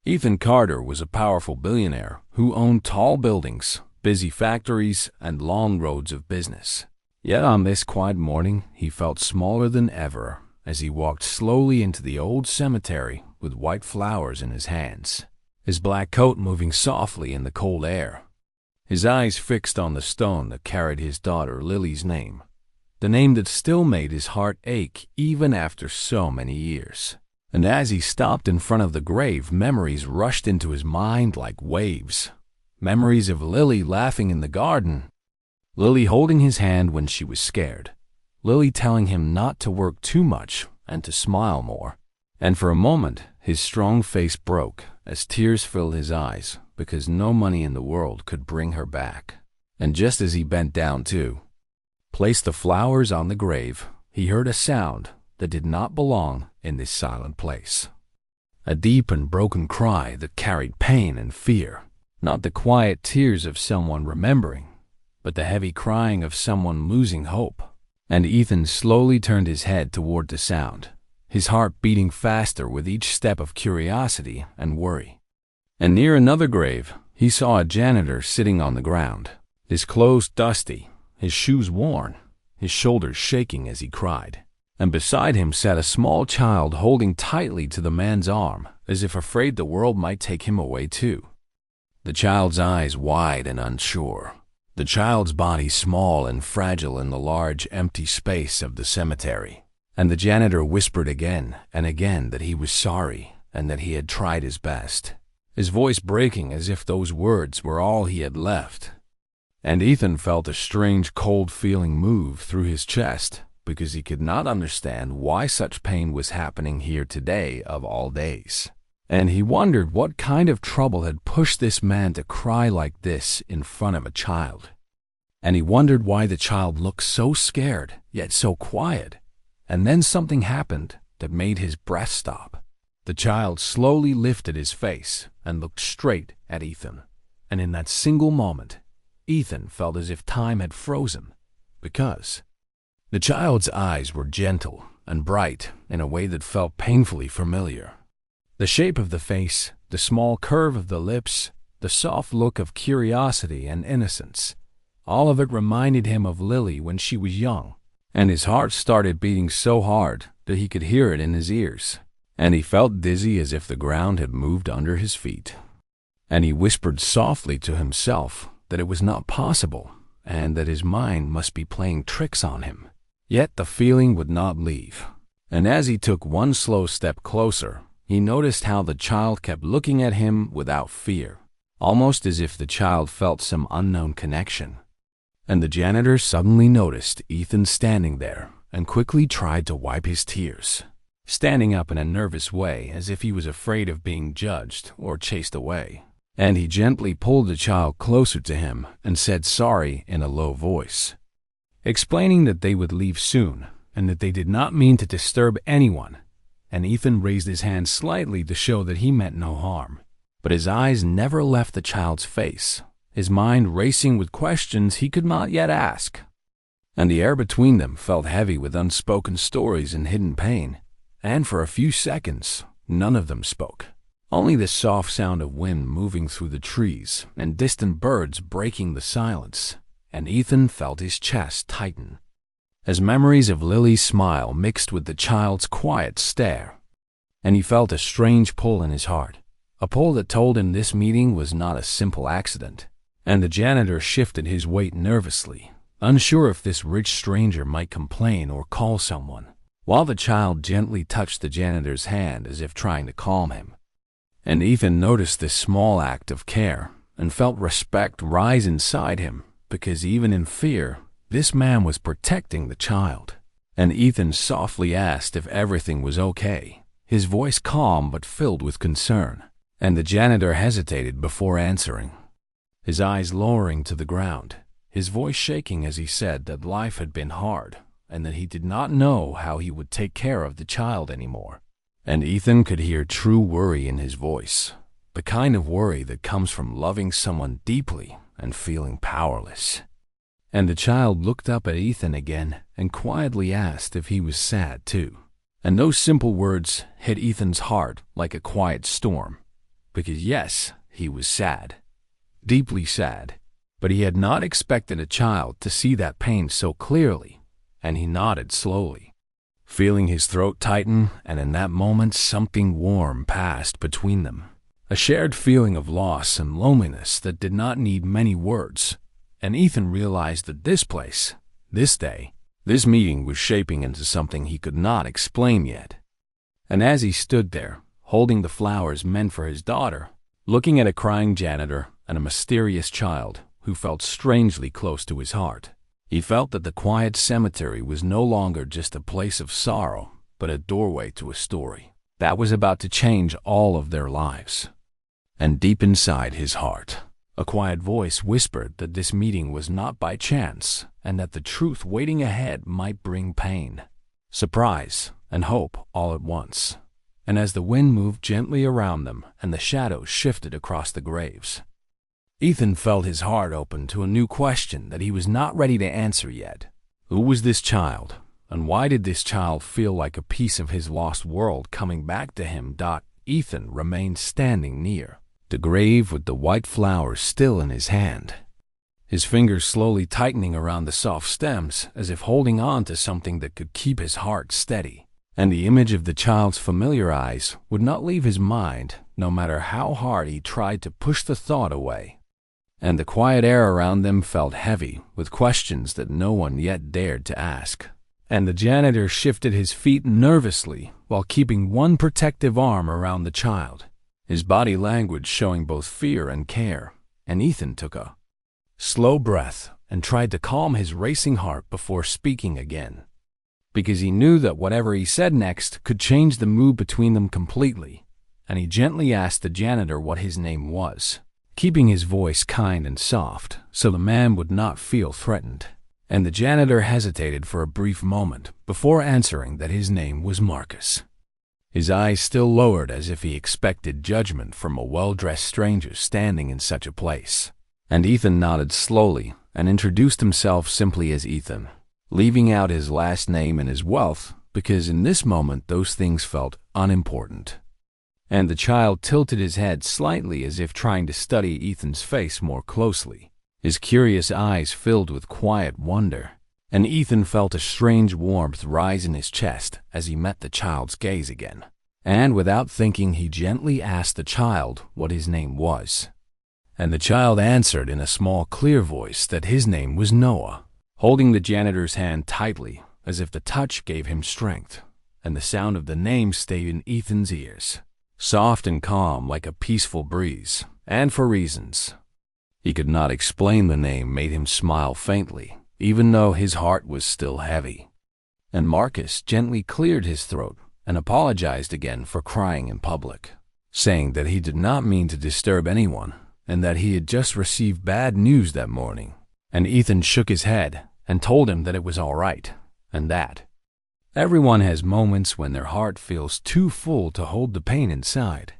Ethan Carter was a powerful billionaire who owned tall buildings, busy factories, and long roads of business. Yet on this quiet morning, he felt smaller than ever as he walked slowly into the old cemetery with white flowers in his hands, his black coat moving softly in the cold air. His eyes fixed on the stone that carried his daughter Lily's name, the name that still made his heart ache even after so many years. And as he stopped in front of the grave, memories rushed into his mind like waves. Memories of Lily laughing in the garden, Lily holding his hand when she was scared, Lily telling him not to work too much and to smile more. And for a moment, his strong face broke as tears filled his eyes because no money in the world could bring her back. And just as he bent down to place the flowers on the grave, he heard a sound that did not belong in this silent place. A deep and broken cry that carried pain and fear, not the quiet tears of someone remembering, but the heavy crying of someone losing hope. And Ethan slowly turned his head toward the sound, his heart beating faster with each step of curiosity and worry. And near another grave, he saw a janitor sitting on the ground, his clothes dusty, his shoes worn, his shoulders shaking as he cried. And beside him sat a small child holding tightly to the man's arm, as if afraid the world might take him away too. The child's eyes wide and unsure, the child's body small and fragile in the large, empty space of the cemetery. And the janitor whispered again and again that he was sorry and that he had tried his best, his voice breaking as if those words were all he had left. And Ethan felt a strange, cold feeling move through his chest, because he could not understand why such pain was happening here today of all days. And he wondered what kind of trouble had pushed this man to cry like this in front of a child. And he wondered why the child looked so scared, yet so quiet. And then something happened that made his breath stop. The child slowly lifted his face and looked straight at Ethan. And in that single moment, Ethan felt as if time had frozen, because the child's eyes were gentle and bright in a way that felt painfully familiar. The shape of the face, the small curve of the lips, the soft look of curiosity and innocence, all of it reminded him of Lily when she was young, and his heart started beating so hard that he could hear it in his ears, and he felt dizzy as if the ground had moved under his feet. And he whispered softly to himself that it was not possible, and that his mind must be playing tricks on him. Yet the feeling would not leave, and as he took one slow step closer, he noticed how the child kept looking at him without fear, almost as if the child felt some unknown connection. And the janitor suddenly noticed Ethan standing there and quickly tried to wipe his tears, standing up in a nervous way as if he was afraid of being judged or chased away. And he gently pulled the child closer to him and said sorry in a low voice, explaining that they would leave soon and that they did not mean to disturb anyone. And Ethan raised his hand slightly to show that he meant no harm. But his eyes never left the child's face, his mind racing with questions he could not yet ask. And the air between them felt heavy with unspoken stories and hidden pain. And for a few seconds, none of them spoke. Only the soft sound of wind moving through the trees and distant birds breaking the silence. And Ethan felt his chest tighten, as memories of Lily's smile mixed with the child's quiet stare. And he felt a strange pull in his heart, a pull that told him this meeting was not a simple accident. And the janitor shifted his weight nervously, unsure if this rich stranger might complain or call someone, while the child gently touched the janitor's hand as if trying to calm him. And Ethan noticed this small act of care and felt respect rise inside him, because even in fear, this man was protecting the child. And Ethan softly asked if everything was okay, his voice calm but filled with concern. And the janitor hesitated before answering, his eyes lowering to the ground, his voice shaking as he said that life had been hard and that he did not know how he would take care of the child anymore. And Ethan could hear true worry in his voice, the kind of worry that comes from loving someone deeply and feeling powerless. And the child looked up at Ethan again and quietly asked if he was sad too. And those simple words hit Ethan's heart like a quiet storm, because yes, he was sad, deeply sad, but he had not expected a child to see that pain so clearly, and he nodded slowly, feeling his throat tighten, and in that moment something warm passed between them. A shared feeling of loss and loneliness that did not need many words, and Ethan realized that this place, this day, this meeting was shaping into something he could not explain yet. And as he stood there, holding the flowers meant for his daughter, looking at a crying janitor and a mysterious child who felt strangely close to his heart, he felt that the quiet cemetery was no longer just a place of sorrow, but a doorway to a story that was about to change all of their lives. And deep inside his heart, a quiet voice whispered that this meeting was not by chance, and that the truth waiting ahead might bring pain, surprise, and hope all at once. And as the wind moved gently around them and the shadows shifted across the graves, Ethan felt his heart open to a new question that he was not ready to answer yet. Who was this child, and why did this child feel like a piece of his lost world coming back to him? Ethan remained standing near the grave with the white flowers still in his hand, his fingers slowly tightening around the soft stems as if holding on to something that could keep his heart steady. And the image of the child's familiar eyes would not leave his mind, no matter how hard he tried to push the thought away. And the quiet air around them felt heavy with questions that no one yet dared to ask. And the janitor shifted his feet nervously while keeping one protective arm around the child, his body language showing both fear and care. And Ethan took a slow breath and tried to calm his racing heart before speaking again, because he knew that whatever he said next could change the mood between them completely. And he gently asked the janitor what his name was, keeping his voice kind and soft so the man would not feel threatened. And the janitor hesitated for a brief moment before answering that his name was Marcus, his eyes still lowered as if he expected judgment from a well-dressed stranger standing in such a place. And Ethan nodded slowly and introduced himself simply as Ethan, leaving out his last name and his wealth because in this moment those things felt unimportant. And the child tilted his head slightly as if trying to study Ethan's face more closely, his curious eyes filled with quiet wonder. And Ethan felt a strange warmth rise in his chest as he met the child's gaze again. And without thinking, he gently asked the child what his name was. And the child answered in a small, clear voice that his name was Noah, holding the janitor's hand tightly as if the touch gave him strength. And the sound of the name stayed in Ethan's ears, soft and calm like a peaceful breeze. And for reasons he could not explain, the name made him smile faintly, even though his heart was still heavy. And Marcus gently cleared his throat and apologized again for crying in public, saying that he did not mean to disturb anyone and that he had just received bad news that morning. And Ethan shook his head and told him that it was all right, and that everyone has moments when their heart feels too full to hold the pain inside.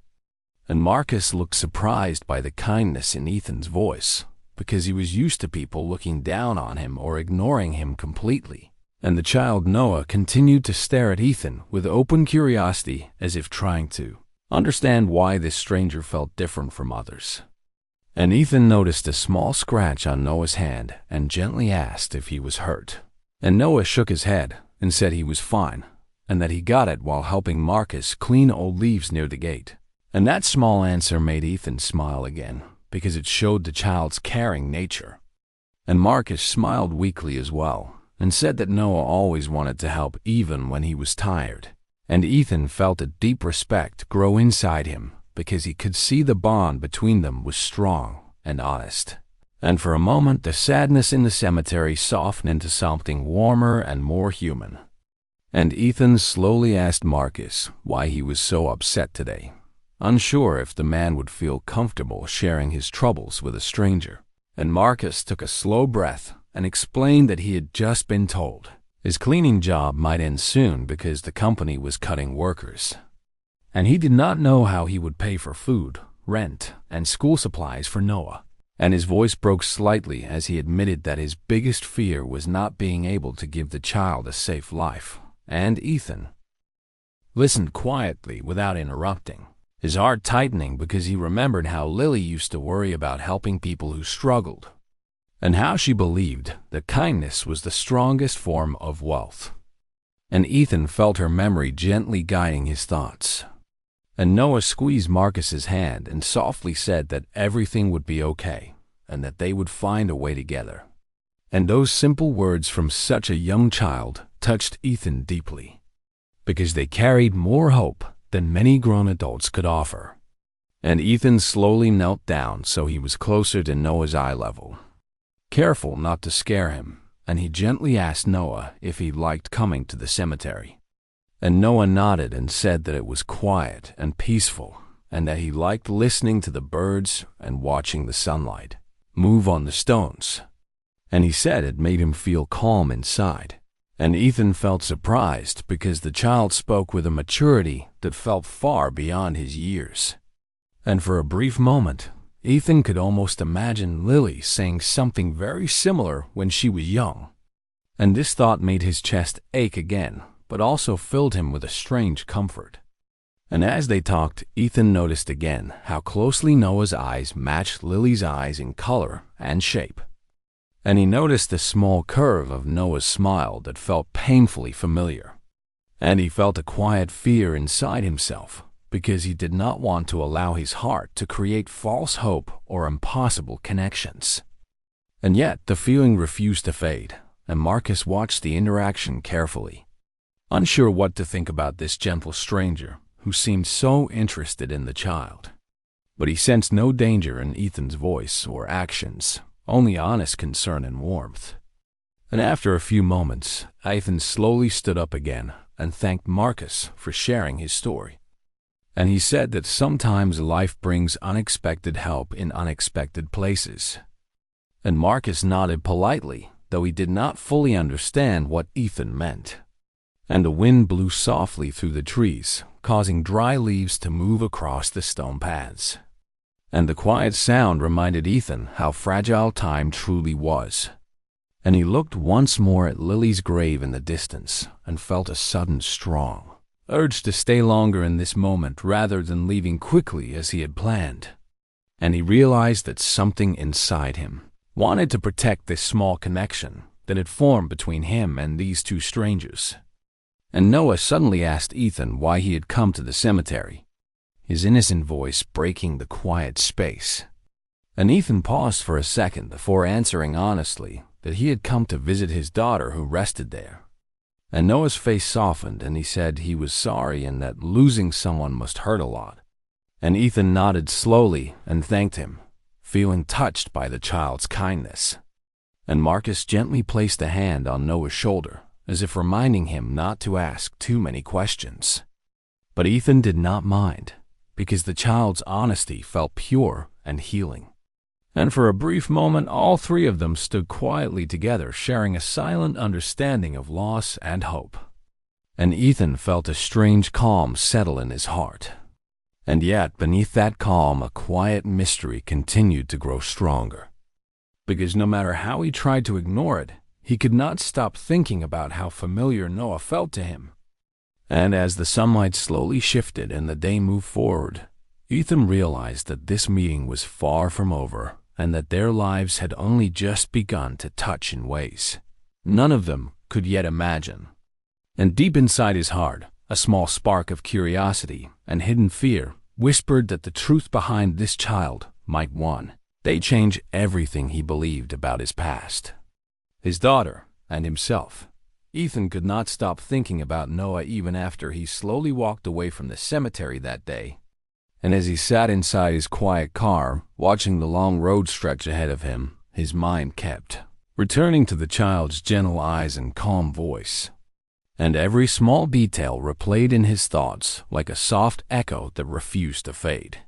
And Marcus looked surprised by the kindness in Ethan's voice, because he was used to people looking down on him or ignoring him completely. And the child Noah continued to stare at Ethan with open curiosity, as if trying to understand why this stranger felt different from others. And Ethan noticed a small scratch on Noah's hand and gently asked if he was hurt. And Noah shook his head and said he was fine, and that he got it while helping Marcus clean old leaves near the gate. And that small answer made Ethan smile again, because it showed the child's caring nature. And Marcus smiled weakly as well, and said that Noah always wanted to help even when he was tired. And Ethan felt a deep respect grow inside him, because he could see the bond between them was strong and honest. And for a moment the sadness in the cemetery softened into something warmer and more human. And Ethan slowly asked Marcus why he was so upset today, unsure if the man would feel comfortable sharing his troubles with a stranger. And Marcus took a slow breath and explained that he had just been told his cleaning job might end soon because the company was cutting workers. And he did not know how he would pay for food, rent, and school supplies for Noah. And his voice broke slightly as he admitted that his biggest fear was not being able to give the child a safe life. And Ethan listened quietly without interrupting. his heart tightening because he remembered how Lily used to worry about helping people who struggled, and how she believed that kindness was the strongest form of wealth. And Ethan felt her memory gently guiding his thoughts. And Noah squeezed Marcus's hand and softly said that everything would be okay, and that they would find a way together. And those simple words from such a young child touched Ethan deeply, because they carried more hope than many grown adults could offer. And Ethan slowly knelt down so he was closer to Noah's eye level, careful not to scare him, and he gently asked Noah if he liked coming to the cemetery. And Noah nodded and said that it was quiet and peaceful, and that he liked listening to the birds and watching the sunlight move on the stones. And he said it made him feel calm inside. And Ethan felt surprised because the child spoke with a maturity that felt far beyond his years. And for a brief moment, Ethan could almost imagine Lily saying something very similar when she was young. And this thought made his chest ache again, but also filled him with a strange comfort. And as they talked, Ethan noticed again how closely Noah's eyes matched Lily's eyes in color and shape. And he noticed the small curve of Noah's smile that felt painfully familiar. And he felt a quiet fear inside himself, because he did not want to allow his heart to create false hope or impossible connections. And yet the feeling refused to fade, and Marcus watched the interaction carefully, unsure what to think about this gentle stranger who seemed so interested in the child. But he sensed no danger in Ethan's voice or actions, only honest concern and warmth. And after a few moments, Ethan slowly stood up again and thanked Marcus for sharing his story. And he said that sometimes life brings unexpected help in unexpected places. And Marcus nodded politely, though he did not fully understand what Ethan meant. And the wind blew softly through the trees, causing dry leaves to move across the stone paths. And the quiet sound reminded Ethan how fragile time truly was. And he looked once more at Lily's grave in the distance and felt a sudden strong urge to stay longer in this moment rather than leaving quickly as he had planned. And he realized that something inside him wanted to protect this small connection that had formed between him and these two strangers. And Noah suddenly asked Ethan why he had come to the cemetery, his innocent voice breaking the quiet space. And Ethan paused for a second before answering honestly that he had come to visit his daughter who rested there. And Noah's face softened, and he said he was sorry and that losing someone must hurt a lot. And Ethan nodded slowly and thanked him, feeling touched by the child's kindness. And Marcus gently placed a hand on Noah's shoulder, as if reminding him not to ask too many questions. But Ethan did not mind, because the child's honesty felt pure and healing. And for a brief moment, all three of them stood quietly together, sharing a silent understanding of loss and hope. And Ethan felt a strange calm settle in his heart. And yet, beneath that calm, a quiet mystery continued to grow stronger. Because no matter how he tried to ignore it, he could not stop thinking about how familiar Noah felt to him. And as the sunlight slowly shifted and the day moved forward, Ethan realized that this meeting was far from over, and that their lives had only just begun to touch in ways none of them could yet imagine. And deep inside his heart, a small spark of curiosity and hidden fear whispered that the truth behind this child might one day change everything he believed about his past, his daughter, and himself. Ethan could not stop thinking about Noah even after he slowly walked away from the cemetery that day. And as he sat inside his quiet car, watching the long road stretch ahead of him, his mind kept returning to the child's gentle eyes and calm voice. And every small detail replayed in his thoughts like a soft echo that refused to fade.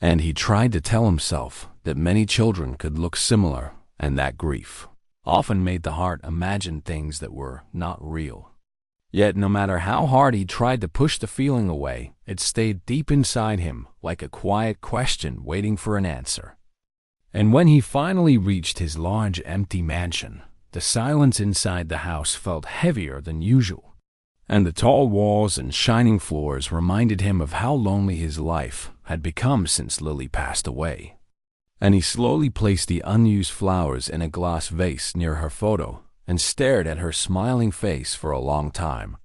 And he tried to tell himself that many children could look similar, and that grief often made the heart imagine things that were not real. Yet no matter how hard he tried to push the feeling away, it stayed deep inside him like a quiet question waiting for an answer. And when he finally reached his large empty mansion, the silence inside the house felt heavier than usual. and the tall walls and shining floors reminded him of how lonely his life had become since Lily passed away. And he slowly placed the unused flowers in a glass vase near her photo and stared at her smiling face for a long time,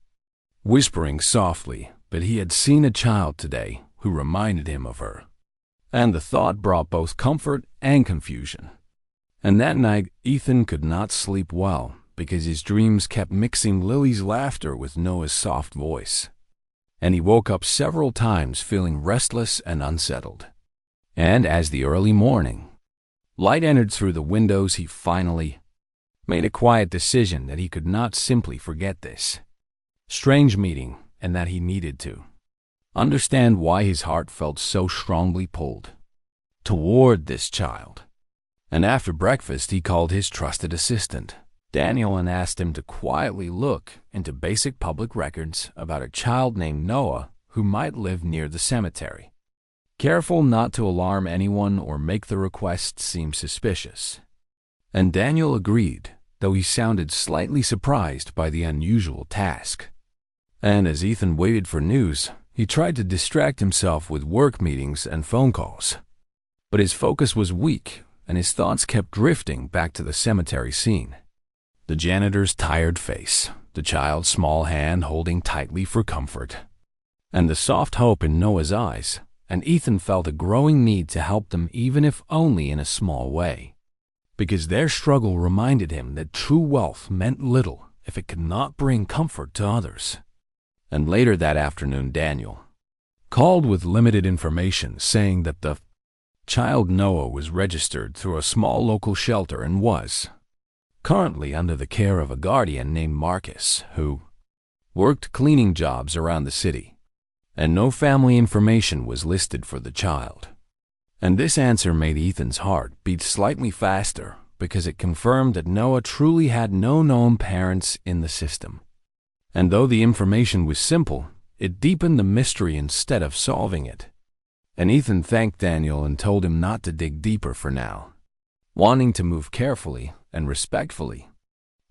whispering softly that he had seen a child today who reminded him of her. And the thought brought both comfort and confusion. And that night, Ethan could not sleep well because his dreams kept mixing Lily's laughter with Noah's soft voice. And he woke up several times feeling restless and unsettled. And as the early morning light entered through the windows, he finally made a quiet decision that he could not simply forget this strange meeting and that he needed to understand why his heart felt so strongly pulled toward this child. And after breakfast, he called his trusted assistant, Daniel, and asked him to quietly look into basic public records about a child named Noah who might live near the cemetery, careful not to alarm anyone or make the request seem suspicious. And Daniel agreed, though he sounded slightly surprised by the unusual task. And as Ethan waited for news, he tried to distract himself with work meetings and phone calls. But his focus was weak, and his thoughts kept drifting back to the cemetery scene. The janitor's tired face, the child's small hand holding tightly for comfort, and the soft hope in Noah's eyes, and Ethan felt a growing need to help them, even if only in a small way, because their struggle reminded him that true wealth meant little if it could not bring comfort to others. And later that afternoon, Daniel called with limited information, saying that the child Noah was registered through a small local shelter and was currently under the care of a guardian named Marcus, who worked cleaning jobs around the city, and no family information was listed for the child. And this answer made Ethan's heart beat slightly faster because it confirmed that Noah truly had no known parents in the system. And though the information was simple, it deepened the mystery instead of solving it. And Ethan thanked Daniel and told him not to dig deeper for now, wanting to move carefully and respectfully.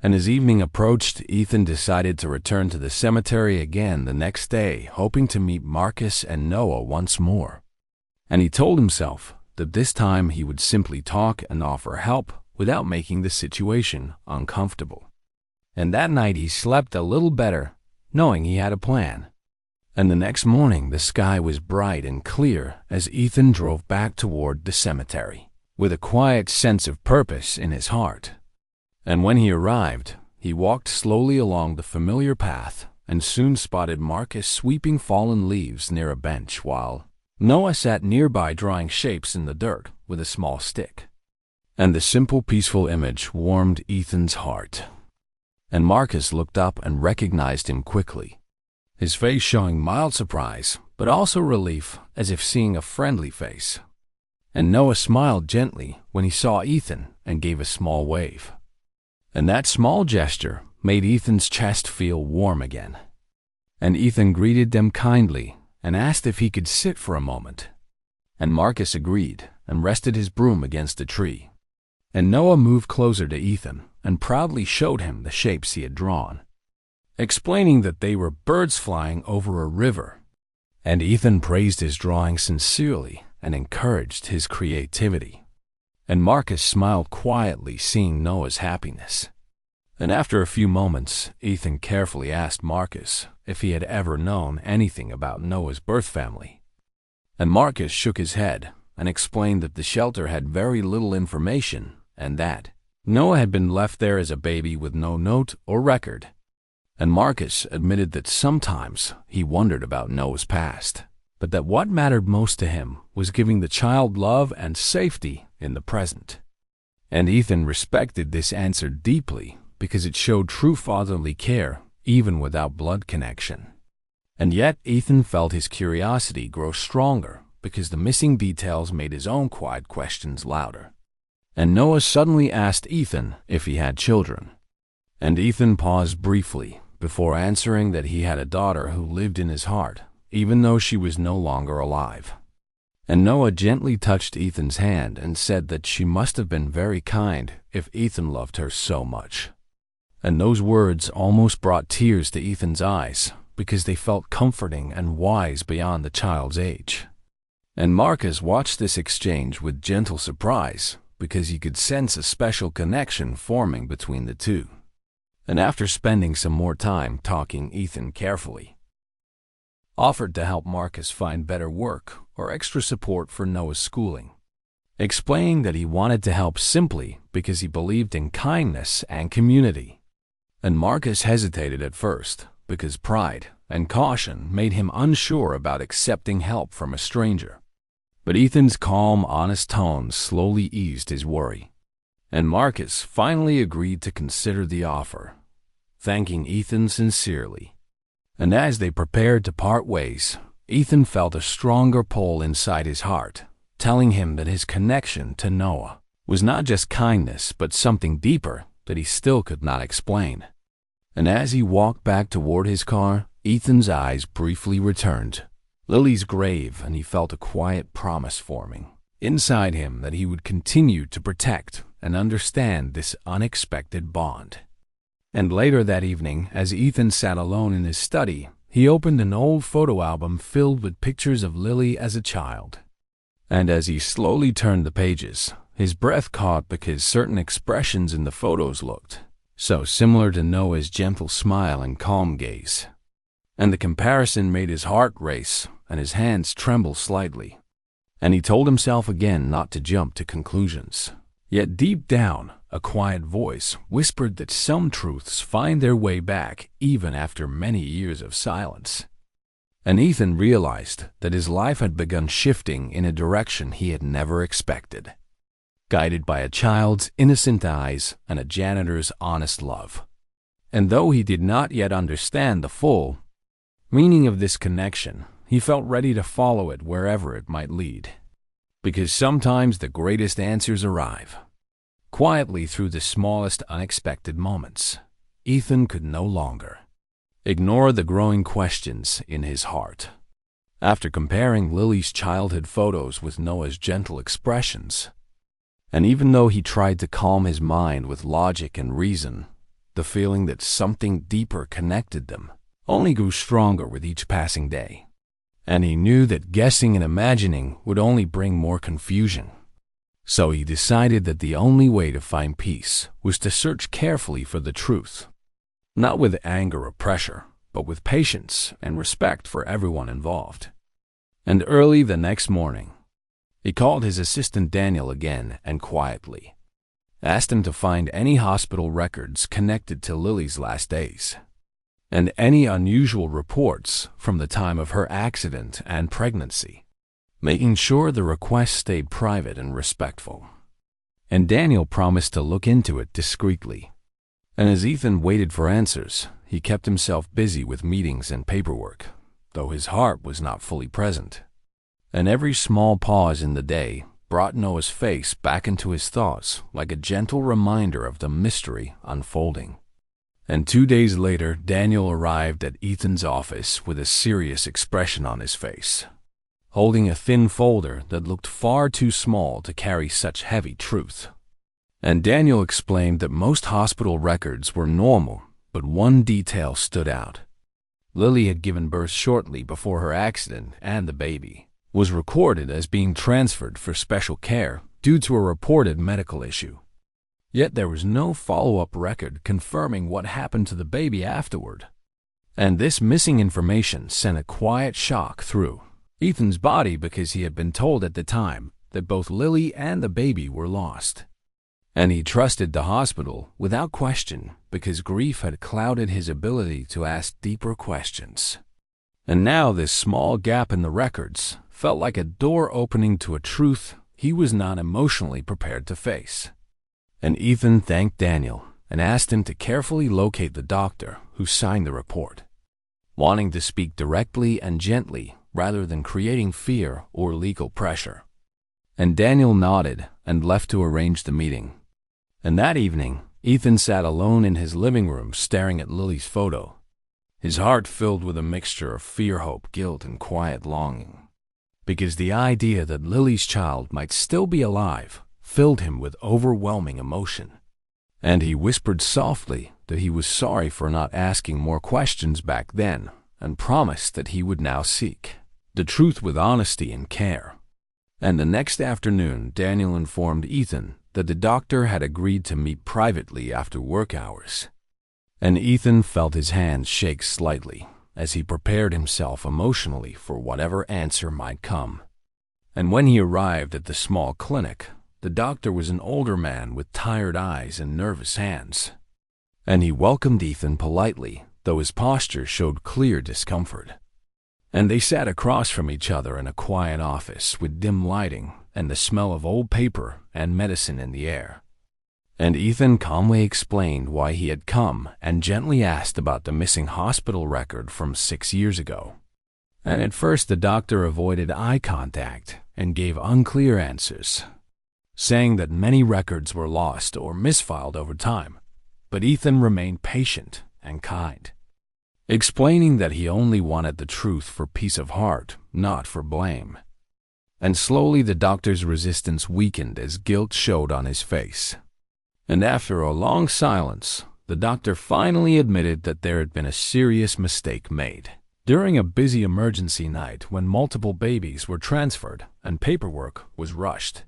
And as evening approached, Ethan decided to return to the cemetery again the next day, hoping to meet Marcus and Noah once more. And he told himself that this time he would simply talk and offer help without making the situation uncomfortable. And that night he slept a little better, knowing he had a plan. And the next morning the sky was bright and clear as Ethan drove back toward the cemetery, with a quiet sense of purpose in his heart. And when he arrived, he walked slowly along the familiar path and soon spotted Marcus sweeping fallen leaves near a bench while Noah sat nearby drawing shapes in the dirt with a small stick. And the simple, peaceful image warmed Ethan's heart. And Marcus looked up and recognized him quickly, his face showing mild surprise, but also relief, as if seeing a friendly face. And Noah smiled gently when he saw Ethan and gave a small wave. And that small gesture made Ethan's chest feel warm again. And Ethan greeted them kindly and asked if he could sit for a moment. And Marcus agreed and rested his broom against a tree. And Noah moved closer to Ethan and proudly showed him the shapes he had drawn, explaining that they were birds flying over a river. And Ethan praised his drawing sincerely and encouraged his creativity. And Marcus smiled quietly, seeing Noah's happiness. And after a few moments, Ethan carefully asked Marcus if he had ever known anything about Noah's birth family. And Marcus shook his head and explained that the shelter had very little information and that Noah had been left there as a baby with no note or record. And Marcus admitted that sometimes he wondered about Noah's past, but that what mattered most to him was giving the child love and safety in the present. And Ethan respected this answer deeply because it showed true fatherly care even without blood connection. And yet Ethan felt his curiosity grow stronger because the missing details made his own quiet questions louder. And Noah suddenly asked Ethan if he had children. And Ethan paused briefly before answering that he had a daughter who lived in his heart, even though she was no longer alive. And Noah gently touched Ethan's hand and said that she must have been very kind if Ethan loved her so much. And those words almost brought tears to Ethan's eyes because they felt comforting and wise beyond the child's age. And Marcus watched this exchange with gentle surprise because he could sense a special connection forming between the two. And after spending some more time talking, Ethan carefully offered to help Marcus find better work or extra support for Noah's schooling, explaining that he wanted to help simply because he believed in kindness and community. And Marcus hesitated at first because pride and caution made him unsure about accepting help from a stranger. But Ethan's calm, honest tone slowly eased his worry, and Marcus finally agreed to consider the offer, thanking Ethan sincerely. And as they prepared to part ways, Ethan felt a stronger pull inside his heart, telling him that his connection to Noah was not just kindness but something deeper that he still could not explain. And as he walked back toward his car, Ethan's eyes briefly returned Lily's grave, and he felt a quiet promise forming inside him that he would continue to protect and understand this unexpected bond. And later that evening, as Ethan sat alone in his study, he opened an old photo album filled with pictures of Lily as a child. And as he slowly turned the pages, his breath caught because certain expressions in the photos looked so similar to Noah's gentle smile and calm gaze. And the comparison made his heart race and his hands tremble slightly. And he told himself again not to jump to conclusions. Yet deep down, a quiet voice whispered that some truths find their way back even after many years of silence. And Ethan realized that his life had begun shifting in a direction he had never expected, guided by a child's innocent eyes and a janitor's honest love. And though he did not yet understand the full meaning of this connection, he felt ready to follow it wherever it might lead. Because sometimes the greatest answers arrive quietly through the smallest unexpected moments. Ethan could no longer ignore the growing questions in his heart. After comparing Lily's childhood photos with Noah's gentle expressions, and even though he tried to calm his mind with logic and reason, the feeling that something deeper connected them only grew stronger with each passing day. And he knew that guessing and imagining would only bring more confusion. So he decided that the only way to find peace was to search carefully for the truth, not with anger or pressure, but with patience and respect for everyone involved. And early the next morning, he called his assistant Daniel again and quietly asked him to find any hospital records connected to Lily's last days, and any unusual reports from the time of her accident and pregnancy, making sure the request stayed private and respectful. And Daniel promised to look into it discreetly. And as Ethan waited for answers, he kept himself busy with meetings and paperwork, though his heart was not fully present. And every small pause in the day brought Noah's face back into his thoughts like a gentle reminder of the mystery unfolding. And 2 days later, Daniel arrived at Ethan's office with a serious expression on his face, holding a thin folder that looked far too small to carry such heavy truth. And Daniel explained that most hospital records were normal, but one detail stood out. Lily had given birth shortly before her accident, and the baby was recorded as being transferred for special care due to a reported medical issue. Yet there was no follow-up record confirming what happened to the baby afterward. And this missing information sent a quiet shock through Ethan's body because he had been told at the time that both Lily and the baby were lost. And he trusted the hospital without question because grief had clouded his ability to ask deeper questions. And now this small gap in the records felt like a door opening to a truth he was not emotionally prepared to face. And Ethan thanked Daniel and asked him to carefully locate the doctor who signed the report, wanting to speak directly and gently rather than creating fear or legal pressure. And Daniel nodded and left to arrange the meeting. And that evening, Ethan sat alone in his living room staring at Lily's photo, his heart filled with a mixture of fear, hope, guilt, and quiet longing. Because the idea that Lily's child might still be alive filled him with overwhelming emotion. And he whispered softly that he was sorry for not asking more questions back then, and promised that he would now seek the truth with honesty and care. And the next afternoon, Daniel informed Ethan that the doctor had agreed to meet privately after work hours. And Ethan felt his hands shake slightly as he prepared himself emotionally for whatever answer might come. And when he arrived at the small clinic, the doctor was an older man with tired eyes and nervous hands. And he welcomed Ethan politely, though his posture showed clear discomfort. And they sat across from each other in a quiet office with dim lighting and the smell of old paper and medicine in the air. And Ethan calmly explained why he had come and gently asked about the missing hospital record from 6 years ago. And at first the doctor avoided eye contact and gave unclear answers, saying that many records were lost or misfiled over time. But Ethan remained patient and kind, explaining that he only wanted the truth for peace of heart, not for blame. And slowly the doctor's resistance weakened as guilt showed on his face. And after a long silence, the doctor finally admitted that there had been a serious mistake made. During a busy emergency night when multiple babies were transferred and paperwork was rushed.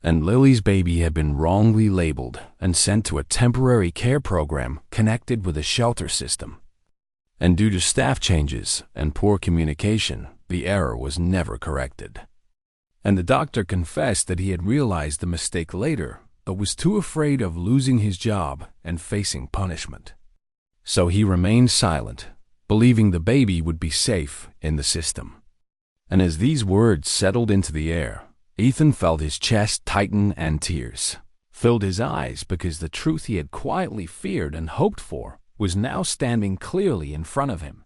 And Lily's baby had been wrongly labeled and sent to a temporary care program connected with a shelter system. And due to staff changes and poor communication, the error was never corrected. And the doctor confessed that he had realized the mistake later, but was too afraid of losing his job and facing punishment. So he remained silent, believing the baby would be safe in the system. And as these words settled into the air, Ethan felt his chest tighten and tears filled his eyes because the truth he had quietly feared and hoped for was now standing clearly in front of him.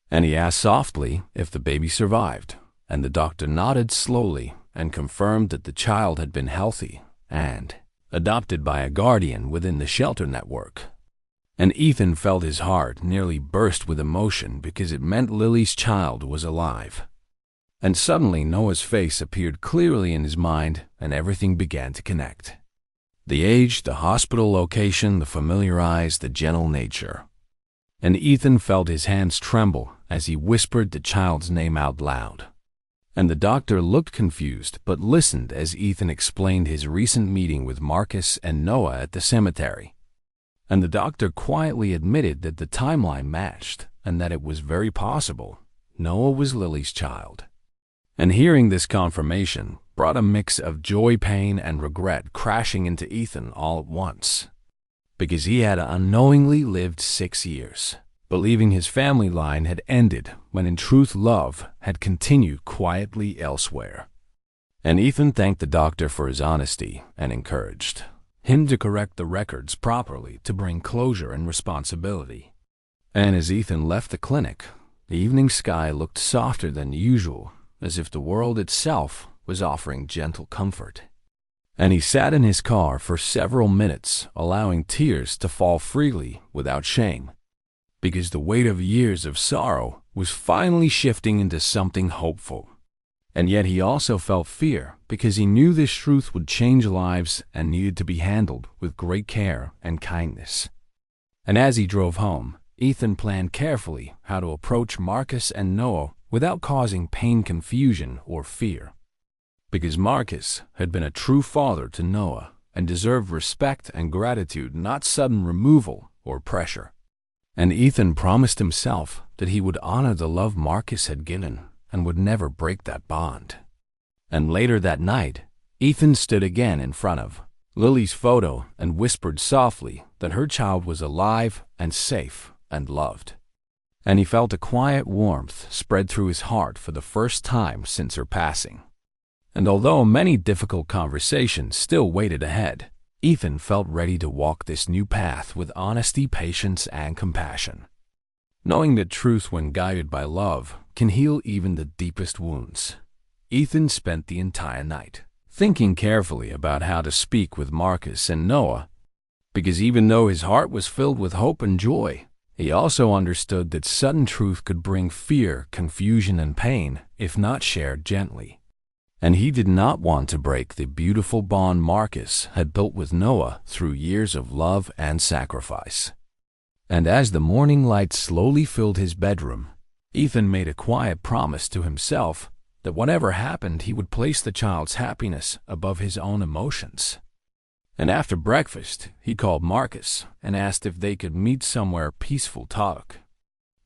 And he asked softly if the baby survived, and the doctor nodded slowly and confirmed that the child had been healthy and adopted by a guardian within the shelter network. And Ethan felt his heart nearly burst with emotion because it meant Lily's child was alive. And suddenly Noah's face appeared clearly in his mind and everything began to connect. The age, the hospital location, the familiar eyes, the gentle nature. And Ethan felt his hands tremble as he whispered the child's name out loud. And the doctor looked confused but listened as Ethan explained his recent meeting with Marcus and Noah at the cemetery. And the doctor quietly admitted that the timeline matched and that it was very possible Noah was Lily's child. And hearing this confirmation brought a mix of joy, pain, and regret crashing into Ethan all at once, because he had unknowingly lived 6 years, believing his family line had ended when in truth love had continued quietly elsewhere. And Ethan thanked the doctor for his honesty and encouraged him to correct the records properly to bring closure and responsibility. And as Ethan left the clinic, the evening sky looked softer than usual, as if the world itself was offering gentle comfort. And he sat in his car for several minutes, allowing tears to fall freely without shame, because the weight of years of sorrow was finally shifting into something hopeful. And yet he also felt fear, because he knew this truth would change lives and needed to be handled with great care and kindness. And as he drove home, Ethan planned carefully how to approach Marcus and Noah without causing pain, confusion, or fear. Because Marcus had been a true father to Noah and deserved respect and gratitude, not sudden removal or pressure. And Ethan promised himself that he would honor the love Marcus had given and would never break that bond. And later that night, Ethan stood again in front of Lily's photo and whispered softly that her child was alive and safe and loved. And he felt a quiet warmth spread through his heart for the first time since her passing. And although many difficult conversations still waited ahead, Ethan felt ready to walk this new path with honesty, patience, and compassion, knowing that truth, when guided by love, can heal even the deepest wounds. Ethan spent the entire night thinking carefully about how to speak with Marcus and Noah, because even though his heart was filled with hope and joy, he also understood that sudden truth could bring fear, confusion, and pain if not shared gently. and he did not want to break the beautiful bond Marcus had built with Noah through years of love and sacrifice. And as the morning light slowly filled his bedroom, Ethan made a quiet promise to himself that whatever happened, he would place the child's happiness above his own emotions. And after breakfast, he called Marcus and asked if they could meet somewhere peaceful to talk,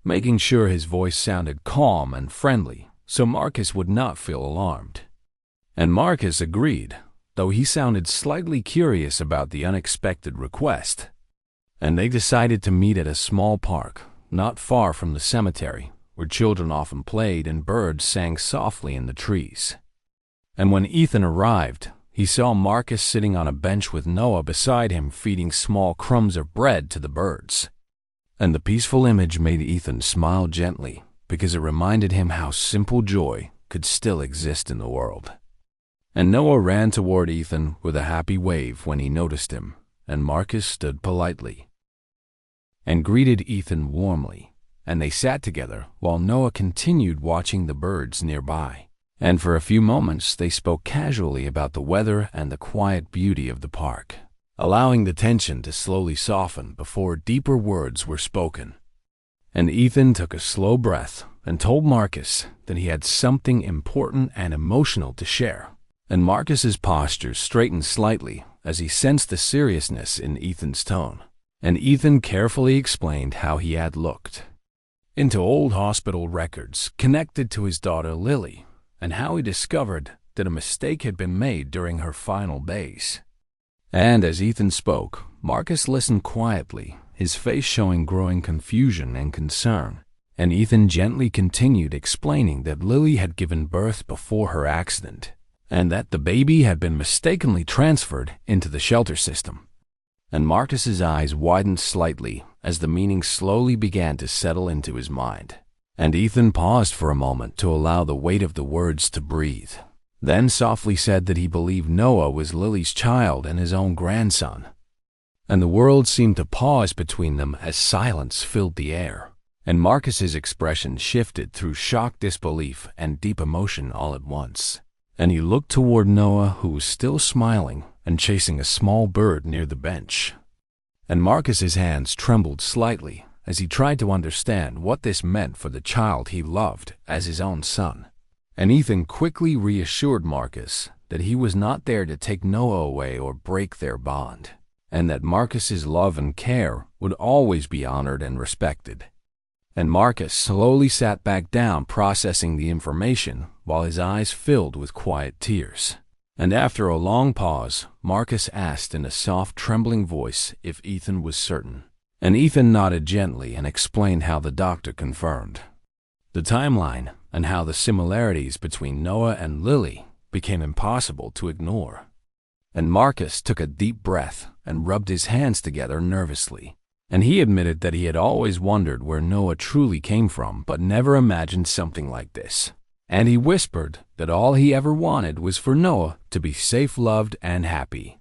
making sure his voice sounded calm and friendly so Marcus would not feel alarmed. And Marcus agreed, though he sounded slightly curious about the unexpected request. And they decided to meet at a small park, not far from the cemetery, where children often played and birds sang softly in the trees. And when Ethan arrived, he saw Marcus sitting on a bench with Noah beside him, feeding small crumbs of bread to the birds. And the peaceful image made Ethan smile gently, because it reminded him how simple joy could still exist in the world. And Noah ran toward Ethan with a happy wave when he noticed him, and Marcus stood politely and greeted Ethan warmly, and they sat together while Noah continued watching the birds nearby. And for a few moments they spoke casually about the weather and the quiet beauty of the park, allowing the tension to slowly soften before deeper words were spoken. And Ethan took a slow breath and told Marcus that he had something important and emotional to share. And Marcus's posture straightened slightly as he sensed the seriousness in Ethan's tone. And Ethan carefully explained how he had looked into old hospital records connected to his daughter Lily, and how he discovered that a mistake had been made during her final days. And as Ethan spoke, Marcus listened quietly, his face showing growing confusion and concern. And Ethan gently continued explaining that Lily had given birth before her accident, and that the baby had been mistakenly transferred into the shelter system. And Marcus's eyes widened slightly as the meaning slowly began to settle into his mind. And Ethan paused for a moment to allow the weight of the words to breathe, then softly said that he believed Noah was Lily's child and his own grandson. And the world seemed to pause between them as silence filled the air. And Marcus's expression shifted through shocked disbelief and deep emotion all at once. And he looked toward Noah, who was still smiling and chasing a small bird near the bench. And Marcus's hands trembled slightly as he tried to understand what this meant for the child he loved as his own son. And Ethan quickly reassured Marcus that he was not there to take Noah away or break their bond, and that Marcus's love and care would always be honored and respected. And Marcus slowly sat back down, processing the information while his eyes filled with quiet tears. And after a long pause, Marcus asked in a soft, trembling voice if Ethan was certain. And Ethan nodded gently and explained how the doctor confirmed the timeline and how the similarities between Noah and Lily became impossible to ignore. And Marcus took a deep breath and rubbed his hands together nervously. And he admitted that he had always wondered where Noah truly came from, but never imagined something like this. And he whispered that all he ever wanted was for Noah to be safe, loved, and happy.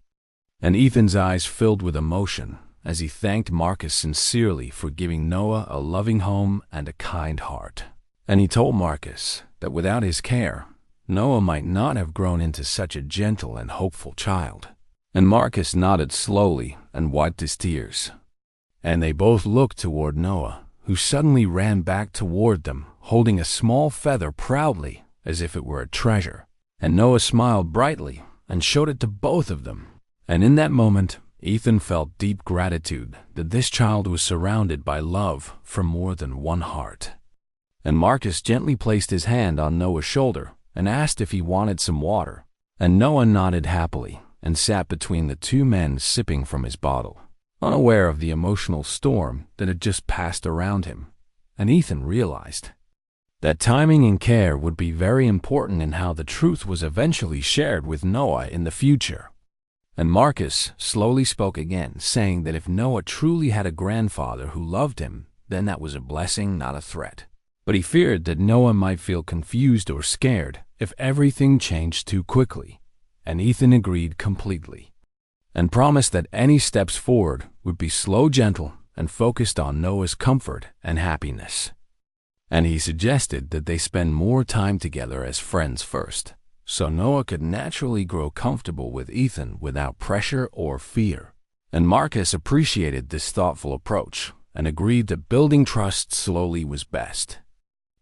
And Ethan's eyes filled with emotion as he thanked Marcus sincerely for giving Noah a loving home and a kind heart. And he told Marcus that without his care, Noah might not have grown into such a gentle and hopeful child. And Marcus nodded slowly and wiped his tears. And they both looked toward Noah, who suddenly ran back toward them, holding a small feather proudly as if it were a treasure. And Noah smiled brightly and showed it to both of them. And in that moment, Ethan felt deep gratitude that this child was surrounded by love from more than one heart. And Marcus gently placed his hand on Noah's shoulder and asked if he wanted some water. And Noah nodded happily and sat between the two men sipping from his bottle, unaware of the emotional storm that had just passed around him. And Ethan realized that timing and care would be very important in how the truth was eventually shared with Noah in the future. And Marcus slowly spoke again, saying that if Noah truly had a grandfather who loved him, then that was a blessing, not a threat. But he feared that Noah might feel confused or scared if everything changed too quickly. And Ethan agreed completely, and promised that any steps forward would be slow, gentle, and focused on Noah's comfort and happiness. And he suggested that they spend more time together as friends first, so Noah could naturally grow comfortable with Ethan without pressure or fear. And Marcus appreciated this thoughtful approach and agreed that building trust slowly was best.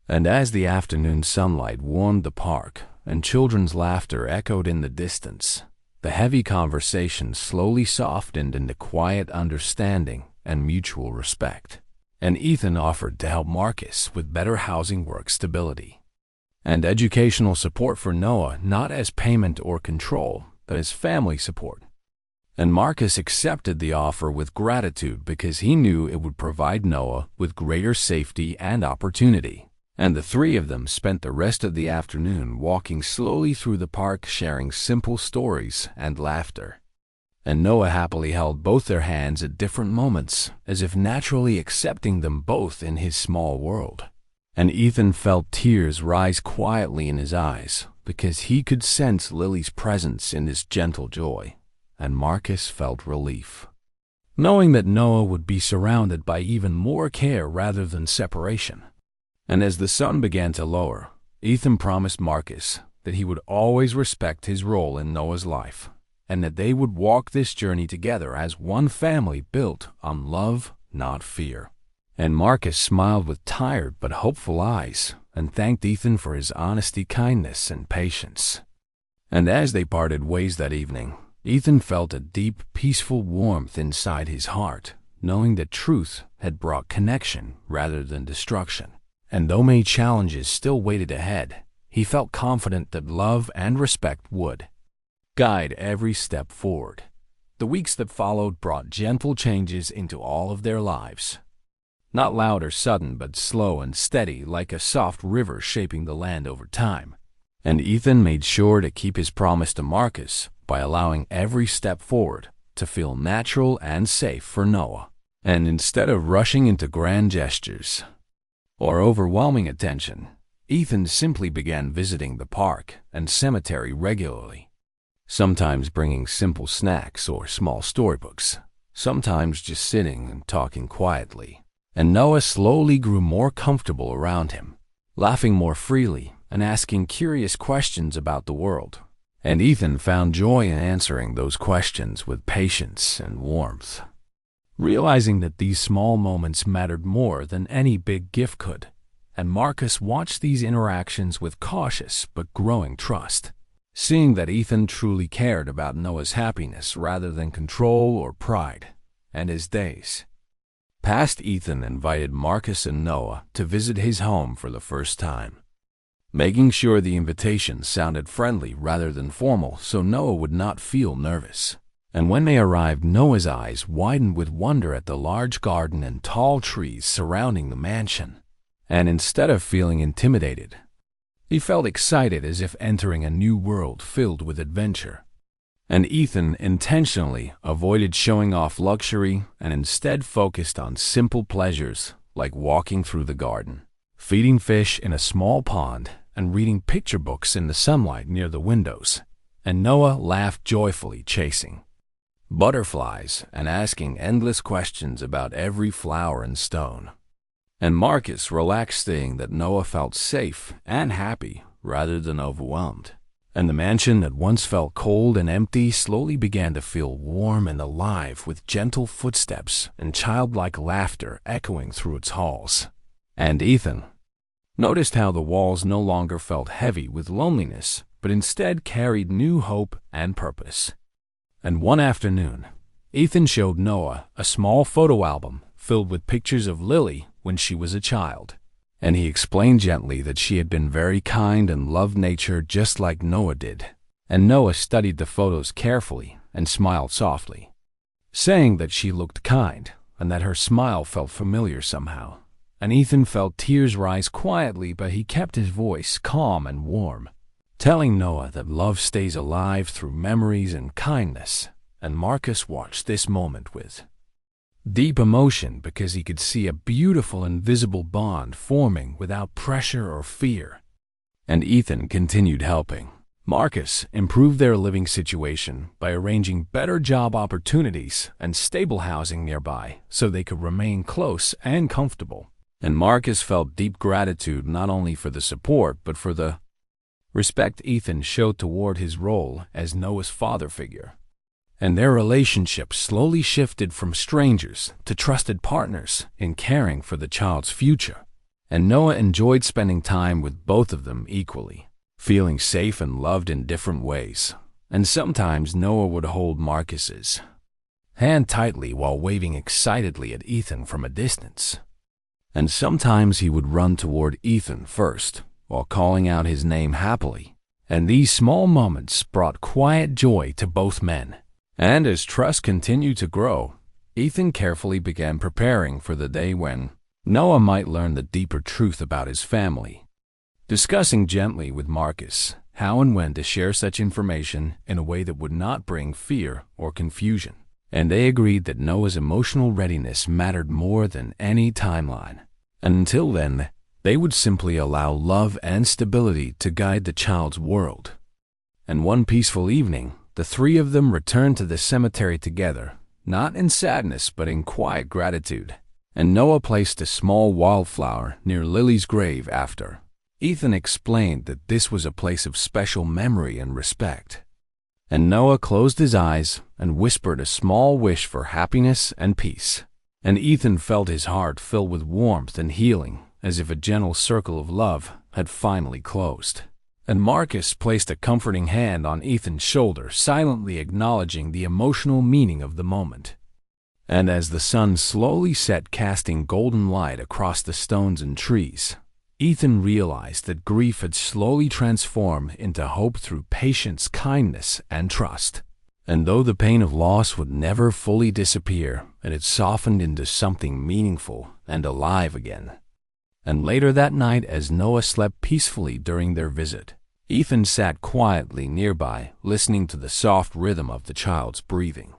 And as the afternoon sunlight warmed the park and children's laughter echoed in the distance, the heavy conversation slowly softened into quiet understanding and mutual respect. And Ethan offered to help Marcus with better housing work stability and educational support for Noah, not as payment or control, but as family support. And Marcus accepted the offer with gratitude because he knew it would provide Noah with greater safety and opportunity. And the three of them spent the rest of the afternoon walking slowly through the park, sharing simple stories and laughter. And Noah happily held both their hands at different moments, as if naturally accepting them both in his small world. And Ethan felt tears rise quietly in his eyes because he could sense Lily's presence in this gentle joy. And Marcus felt relief, knowing that Noah would be surrounded by even more care rather than separation. And as the sun began to lower, Ethan promised Marcus that he would always respect his role in Noah's life, and that they would walk this journey together as one family built on love, not fear. And Marcus smiled with tired but hopeful eyes and thanked Ethan for his honesty, kindness, and patience. And as they parted ways that evening, Ethan felt a deep, peaceful warmth inside his heart, knowing that truth had brought connection rather than destruction. And though many challenges still waited ahead, he felt confident that love and respect would guide every step forward. The weeks that followed brought gentle changes into all of their lives. Not loud or sudden, but slow and steady, like a soft river shaping the land over time. And Ethan made sure to keep his promise to Marcus by allowing every step forward to feel natural and safe for Noah. And instead of rushing into grand gestures or overwhelming attention, Ethan simply began visiting the park and cemetery regularly. Sometimes bringing simple snacks or small storybooks, sometimes just sitting and talking quietly. And Noah slowly grew more comfortable around him, laughing more freely and asking curious questions about the world. And Ethan found joy in answering those questions with patience and warmth, realizing that these small moments mattered more than any big gift could. And Marcus watched these interactions with cautious but growing trust, seeing that Ethan truly cared about Noah's happiness rather than control or pride. And as days passed, Ethan invited Marcus and Noah to visit his home for the first time, making sure the invitation sounded friendly rather than formal so Noah would not feel nervous. And when they arrived, Noah's eyes widened with wonder at the large garden and tall trees surrounding the mansion. And instead of feeling intimidated, he felt excited, as if entering a new world filled with adventure. And Ethan intentionally avoided showing off luxury and instead focused on simple pleasures like walking through the garden, feeding fish in a small pond, and reading picture books in the sunlight near the windows. And Noah laughed joyfully, chasing butterflies and asking endless questions about every flower and stone. And Marcus relaxed, seeing that Noah felt safe and happy rather than overwhelmed. And the mansion that once felt cold and empty slowly began to feel warm and alive, with gentle footsteps and childlike laughter echoing through its halls. And Ethan noticed how the walls no longer felt heavy with loneliness, but instead carried new hope and purpose. And one afternoon, Ethan showed Noah a small photo album filled with pictures of Lily when she was a child. And he explained gently that she had been very kind and loved nature just like Noah did. And Noah studied the photos carefully and smiled softly, saying that she looked kind and that her smile felt familiar somehow. And Ethan felt tears rise quietly, but he kept his voice calm and warm, telling Noah that love stays alive through memories and kindness. And Marcus watched this moment with deep emotion because he could see a beautiful invisible bond forming without pressure or fear. And Ethan continued helping Marcus improve their living situation by arranging better job opportunities and stable housing nearby so they could remain close and comfortable. And Marcus felt deep gratitude not only for the support but for the respect Ethan showed toward his role as Noah's father figure. And their relationship slowly shifted from strangers to trusted partners in caring for the child's future. And Noah enjoyed spending time with both of them equally, feeling safe and loved in different ways. And sometimes Noah would hold Marcus's hand tightly while waving excitedly at Ethan from a distance. And sometimes he would run toward Ethan first, while calling out his name happily. And these small moments brought quiet joy to both men. And as trust continued to grow, Ethan carefully began preparing for the day when Noah might learn the deeper truth about his family, discussing gently with Marcus how and when to share such information in a way that would not bring fear or confusion. And they agreed that Noah's emotional readiness mattered more than any timeline. And until then, they would simply allow love and stability to guide the child's world. And one peaceful evening, the three of them returned to the cemetery together, not in sadness but in quiet gratitude. And Noah placed a small wildflower near Lily's grave after. Ethan explained that this was a place of special memory and respect. And Noah closed his eyes and whispered a small wish for happiness and peace. And Ethan felt his heart fill with warmth and healing, as if a gentle circle of love had finally closed. And Marcus placed a comforting hand on Ethan's shoulder, silently acknowledging the emotional meaning of the moment. And as the sun slowly set, casting golden light across the stones and trees, Ethan realized that grief had slowly transformed into hope through patience, kindness, and trust. And though the pain of loss would never fully disappear, it had softened into something meaningful and alive again. And later that night, as Noah slept peacefully during their visit, Ethan sat quietly nearby, listening to the soft rhythm of the child's breathing.